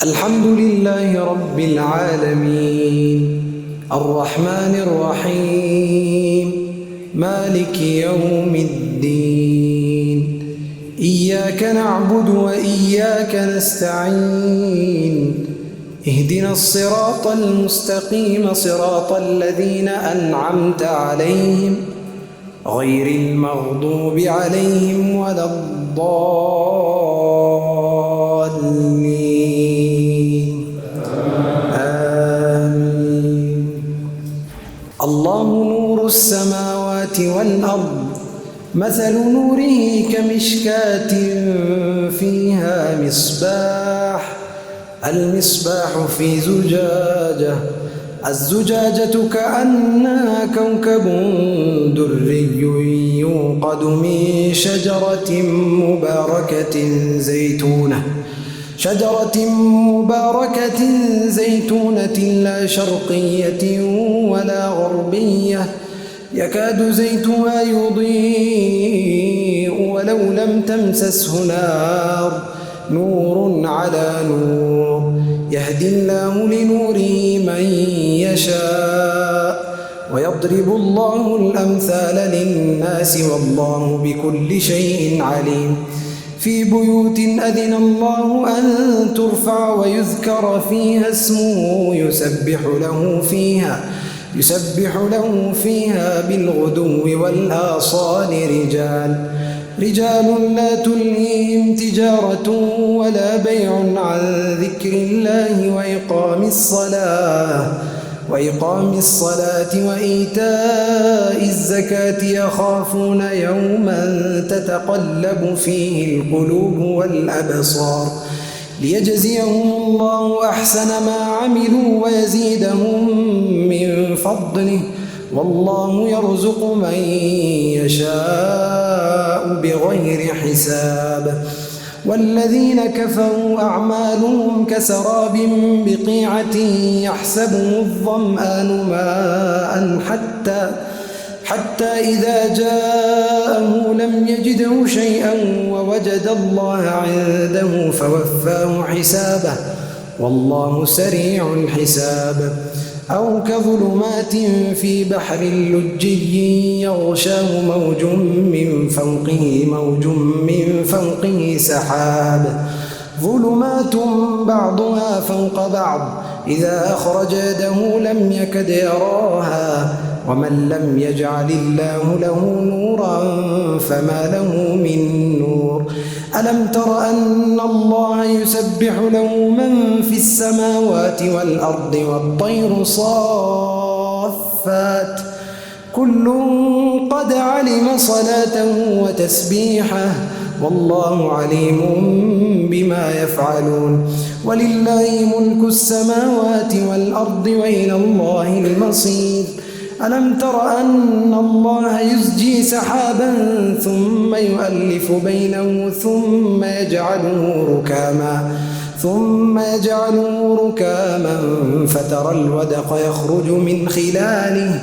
الحمد لله رب العالمين الرحمن الرحيم مالك يوم الدين إياك نعبد وإياك نستعين اهدنا الصراط المستقيم صراط الذين أنعمت عليهم غير المغضوب عليهم ولا الضالين آمين. الله نور السماوات والأرض مثل نوره كمشكاة فيها مصباح المصباح في زجاجة الزجاجة كأنها كوكب دري يوقد من شجرة مباركة زيتونة لا شرقية ولا غربية يكاد زيتها يضيء ولو لم تمسسه نور على نور يهدي الله لنوره من يشاء ويضرب الله الأمثال للناس والله بكل شيء عليم. في بيوت أذن الله أن ترفع ويذكر فيها اسمه يسبح له فيها بالغدو والآصال رجال لا تلهيهم تجارة ولا بيع عن ذكر الله وإقام الصلاة وإيتاء الزكاة يخافون يوما تتقلب فيه القلوب والأبصار ليجزيهم الله أحسن ما عملوا ويزيدهم من فضله والله يرزق من يشاء بغير حساب. والذين كفروا أعمالهم كسراب بقيعة يحسبه الظمآن ماء حتى إذا جاءه لم يجده شيئا ووجد الله عنده فوفاه حسابه والله سريع الحساب. أو كظلمات في بحر لجي يغشاه موج من فوقه سحاب ظلمات بعضها فوق بعض إذا أخرج يده لم يكد يراها ومن لم يجعل الله له نورا فما له من نور. ألم تر أن الله يسبح له من في السماوات والأرض والطير صافات كل قد علم صلاته وتسبيحه والله عليم بما يفعلون. ولله ملك السماوات والأرض وإلى الله المصير. ألم تر أن الله يزجي سحابا ثم يؤلف بينه ثم يجعله ركاما فترى الودق يخرج من خلاله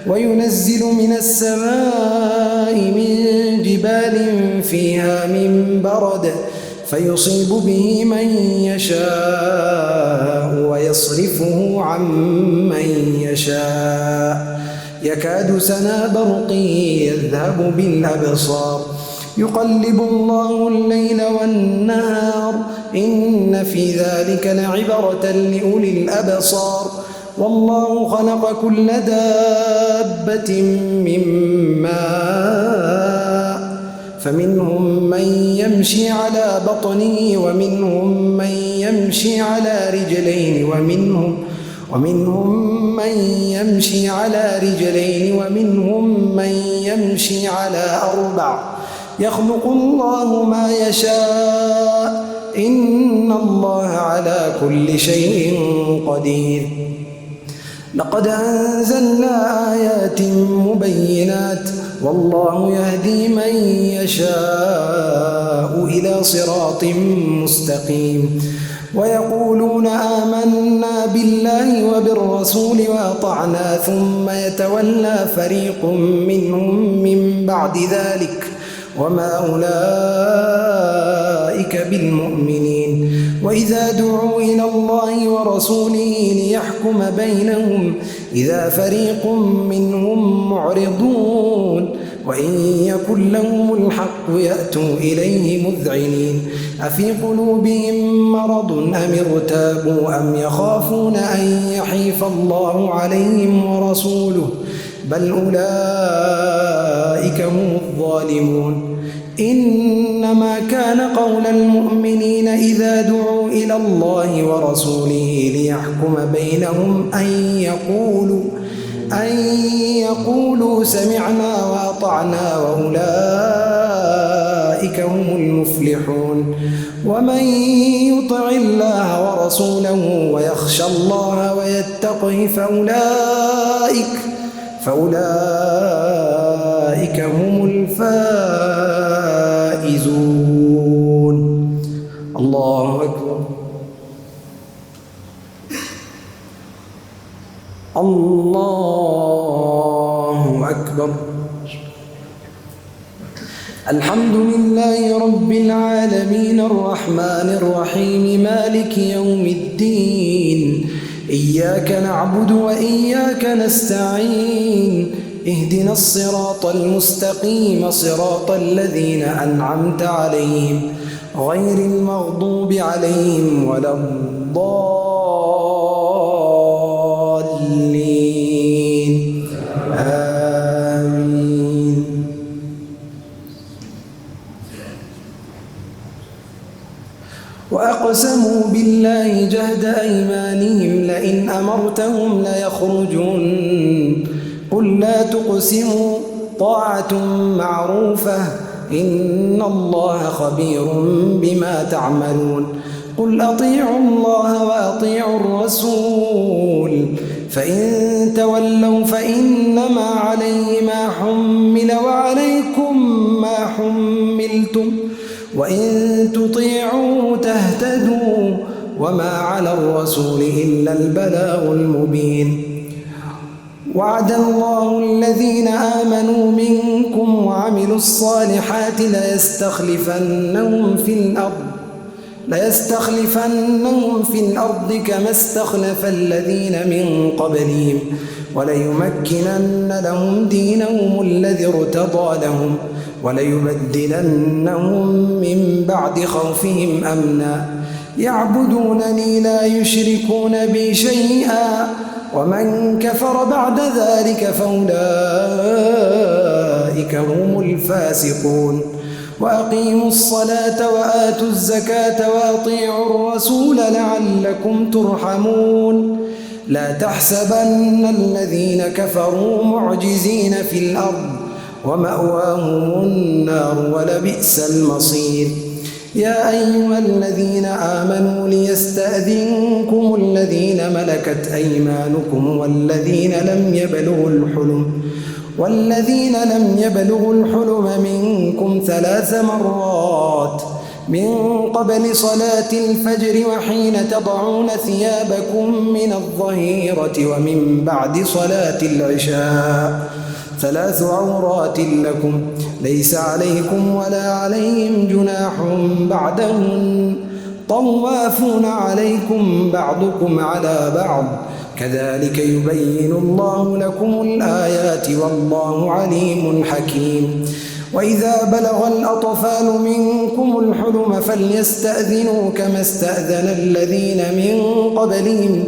وينزل من السماء من جبال فيها من برد فيصيب به من يشاء ويصرفه عن من يشاء يكاد سنا برقه يذهب بالأبصار يقلب الله الليل والنهار إن في ذلك لعبرة لأولي الأبصار. والله خلق كل دابة من ماء فمنهم من يمشي على بطنه ومنهم من يمشي على رجلين ومنهم من يمشي على أربع يخلق الله ما يشاء إن الله على كل شيء قدير. لقد أنزلنا آيات مبينات والله يهدي من يشاء إلى صراط مستقيم. ويقولون آمنا بالله وبالرسول وأطعنا ثم يتولى فريق منهم من بعد ذلك وما أولئك بالمؤمنين. وإذا دعوا إلى الله ورسوله ليحكم بينهم إذا فريق منهم معرضون وإن يكن لهم الحق يأتوا إليه مذعنين أفي قلوبهم مرض أم ارتابوا أم يخافون أن يحيف الله عليهم ورسوله بل أولئك هم الظالمون إنما كان قول المؤمنين إذا دعوا إلى الله ورسوله ليحكم بينهم أن يقولوا سمعنا وأطعنا وأولئك هم المفلحون ومن يطع الله ورسوله ويخشى الله ويتقه فأولئك هم الفائزون. الله أكبر. الله أكبر. الحمد لله رب العالمين الرحمن الرحيم مالك يوم الدين إياك نعبد وإياك نستعين اهدنا الصراط المستقيم صراط الذين أنعمت عليهم غير المغضوب عليهم ولا الضالين آمين. وأقسموا بالله جهد أيمانهم لئن أمرتهم ليخرجون قل لا تقسموا طاعة معروفة إن الله خبير بما تعملون قل أطيعوا الله وأطيعوا الرسول فإن تولوا فإنما عليه ما حمل وعليكم ما حملتم وإن تطيعوا تهتدوا وما على الرسول إلا البلاغ المبين. وعد الله الذين آمنوا منكم وعملوا الصالحات ليستخلفنهم في الأرض كما استخلف الذين من قبلهم وليمكنن لهم دينهم الذي ارتضى لهم وليبدلنهم من بعد خوفهم أمنا يعبدونني لا يشركون بي شيئا ومن كفر بعد ذلك فأولئك هم الفاسقون. وأقيموا الصلاة وآتوا الزكاة وأطيعوا الرسول لعلكم ترحمون. لا تحسبن الذين كفروا معجزين في الأرض ومأواهم النار ولبئس المصير. يا أيها الذين آمنوا ليستأذنكم الذين ملكت أيمانكم والذين لم يبلغوا الحلم منكم 3 مرات من قبل صلاة الفجر وحين تضعون ثيابكم من الظهيرة ومن بعد صلاة العشاء 3 عورات لكم ليس عليكم ولا عليهم جناح بعدهن طوافون عليكم بعضكم على بعض كذلك يبين الله لكم الآيات والله عليم حكيم. وإذا بلغ الأطفال منكم الحلم فليستأذنوا كما استأذن الذين من قبلهم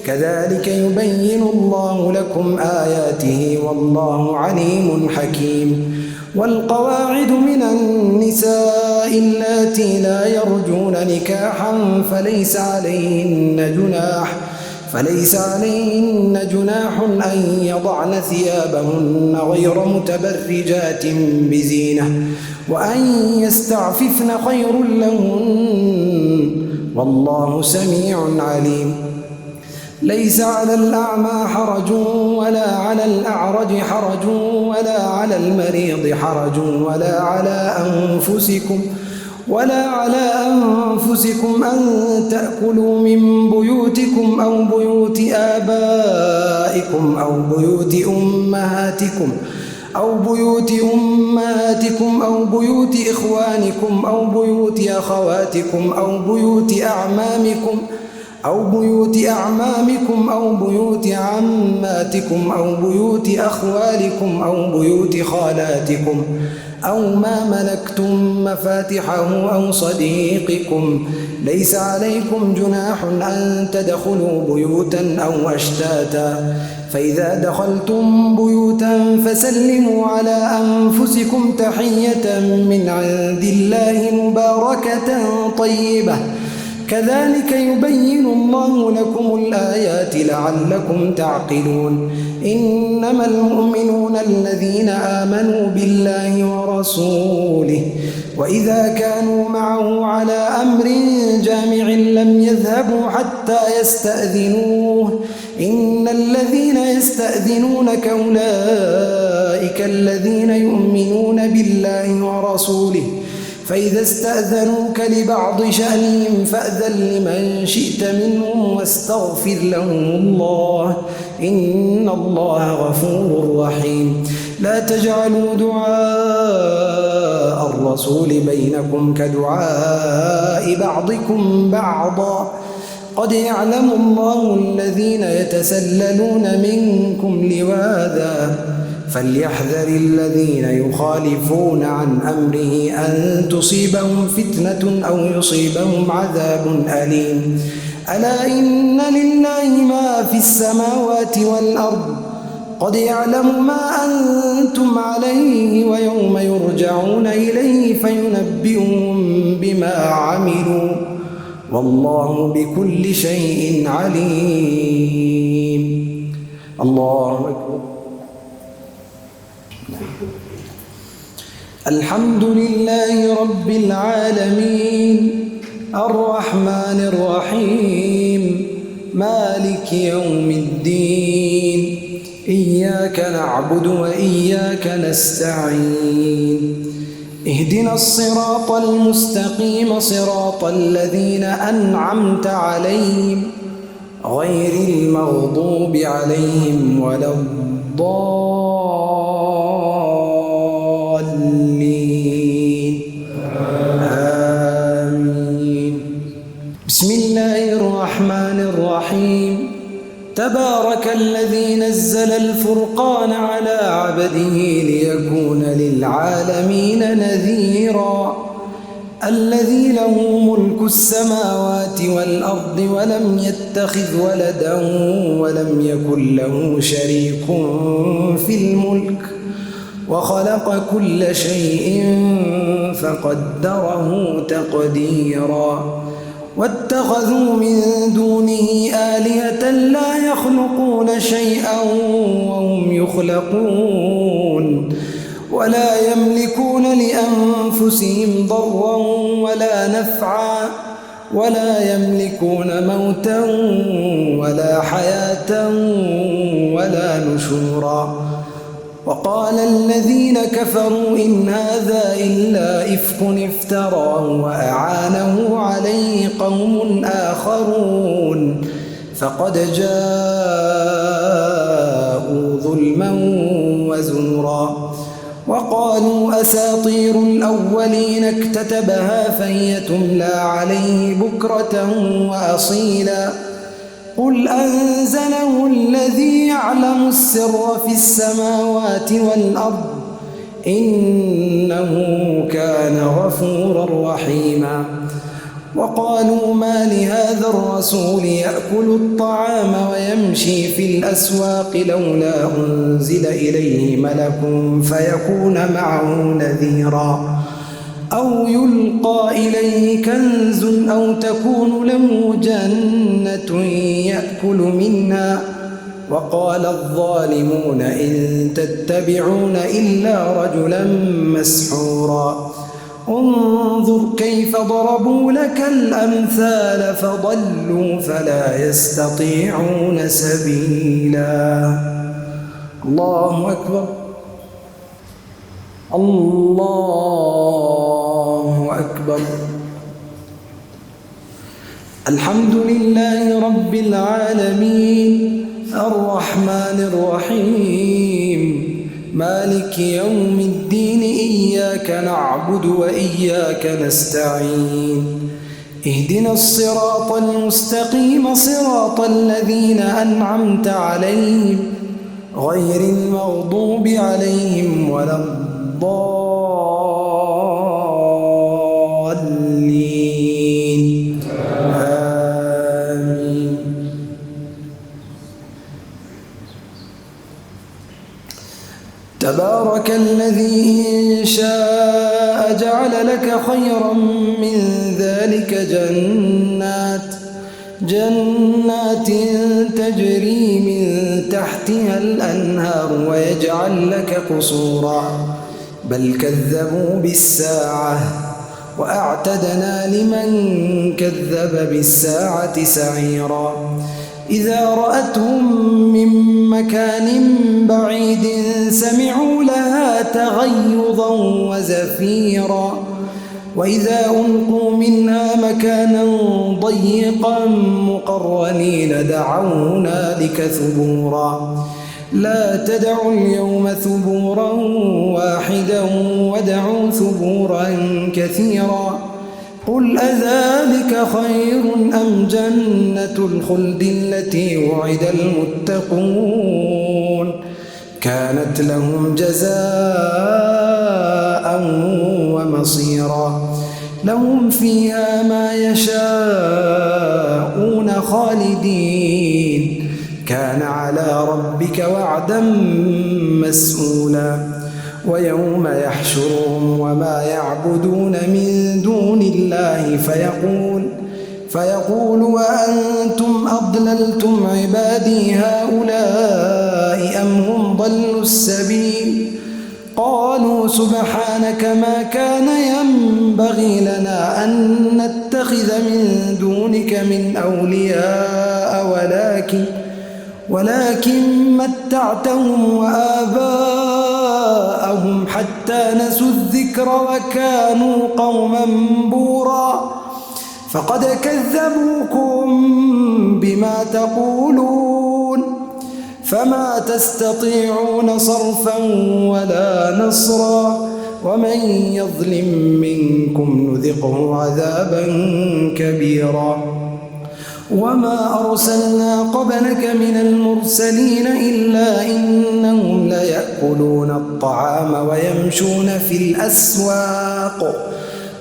كذلك يبين الله لكم آياته والله عليم حكيم. والقواعد من النساء اللاتي لا يرجون نكاحا فليس عليهن جناح أن يضعن ثيابهن غير متبرجات بزينة وأن يستعففن خير لهن والله سميع عليم. ليس على الأعمى حرج ولا على الأعرج حرج ولا على المريض حرج ولا على أنفسكم أن تأكلوا من بيوتكم أو بيوت آبائكم أو بيوت أمهاتكم أو بيوت أمهاتكم أو بيوت إخوانكم أو بيوت أخواتكم أو بيوت أعمامكم أو بيوت عماتكم أو بيوت أخوالكم أو بيوت خالاتكم أو ما ملكتم مفاتحه أو صديقكم. ليس عليكم جناح أن تدخلوا بيوتا أو أشتاتا، فإذا دخلتم بيوتا فسلموا على أنفسكم تحية من عند الله مباركة طيبة، كذلك يبين الله لكم الآيات لعلكم تعقلون. إنما المؤمنون الذين آمنوا بالله ورسوله وإذا كانوا معه على أمر جامع لم يذهبوا حتى يستأذنوه. إن الذين يستأذنونك أولئك الذين يؤمنون بالله ورسوله، فإذا استأذنوك لبعض شأنهم فأذن لمن شئت منهم واستغفر لهم الله، إن الله غفور رحيم. لا تجعلوا دعاء الرسول بينكم كدعاء بعضكم بعضا، قد يعلم الله الذين يتسللون منكم لواذا، فليحذر الذين يخالفون عن أمره أن تصيبهم فتنة أو يصيبهم عذاب أليم. ألا إن لله ما في السماوات والأرض، قد يعلم ما أنتم عليه ويوم يرجعون إليه فينبئهم بما عملوا، والله بكل شيء عليم. الله أكبر. الحمد لله رب العالمين الرحمن الرحيم مالك يوم الدين، إياك نعبد وإياك نستعين، اهدنا الصراط المستقيم صراط الذين أنعمت عليهم غير المغضوب عليهم ولا الضالين، آمين. بسم الله الرحمن الرحيم. تبارك الذي نزل الفرقان على عبده ليكون للعالمين نذيرا، الذي له ملك السماوات والأرض ولم يتخذ ولدا ولم يكن له شريك في الملك، وخلق كل شيء فقدره تقديرا. واتخذوا من دونه آلهة لا يخلقون شيئا وهم يخلقون، ولا يملكون لأنفسهم ضرا ولا نفعا، ولا يملكون موتا ولا حياة ولا نشورا. وقال الذين كفروا إن هذا إلا إفك افتراه وأعانه عليه قوم آخرون، فقد جاءوا ظلما وزورا. وقالوا أساطير الأولين اكتتبها فهي تملى عليه بكرة وأصيلا. قل أنزله الذي يعلم السر في السماوات والأرض، إنه كان غفورا رحيما. وقالوا ما لهذا الرسول يأكل الطعام ويمشي في الأسواق لولا أنزل إليه ملك فيكون معه نذيرا، أو يلقى إليه كنز أو تكون له جنة يأكل منها. وقال الظالمون إن تتبعون إلا رجلا مسحورا. انظر كيف ضربوا لك الأمثال فضلوا فلا يستطيعون سبيلا. الله أكبر. الله أكبر. الحمد لله رب العالمين الرحمن الرحيم مالك يوم الدين إياك نعبد وإياك نستعين اهدنا الصراط المستقيم صراط الذين أنعمت عليهم غير المغضوب عليهم ولا الضالين آمين. تبارك الذي إن شاء جعل لك خيرا من ذلك جنات تجري من تحتها الأنهار ويجعل لك قصورا بل كذبوا بالساعة وأعتدنا لمن كذب بالساعة سعيرا إذا رأتهم من مكان بعيد سمعوا لها تغيظا وزفيرا وإذا ألقوا منها مكانا ضيقا مقرنين دعوا هنالك ثبورا لا تدعوا اليوم ثبورا واحدا ودعوا ثبورا كثيرا قل أذلك خير أم جنة الخلد التي وعد المتقون كانت لهم جزاء ومصيرا لهم فيها ما يشاءون خالدين كان على ربك وعدا مسئولا ويوم يحشرهم وما يعبدون من دون الله فيقول وأنتم أضللتم عبادي هؤلاء أم هم ضلوا السبيل قالوا سبحانك ما كان ينبغي لنا أن نتخذ من دونك من أولياء ولكن متعتهم وآباءهم حتى نسوا الذكر وكانوا قوما بورا فقد كذبوكم بما تقولون فما تستطيعون صرفا ولا نصرا ومن يظلم منكم نذقه عذابا كبيرا وما أرسلنا قبلك من المرسلين إلا إنهم ليأكلون الطعام ويمشون في الأسواق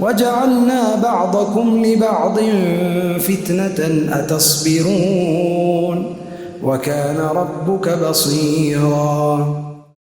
وجعلنا بعضكم لبعض فتنة أتصبرون وكان ربك بصيرا.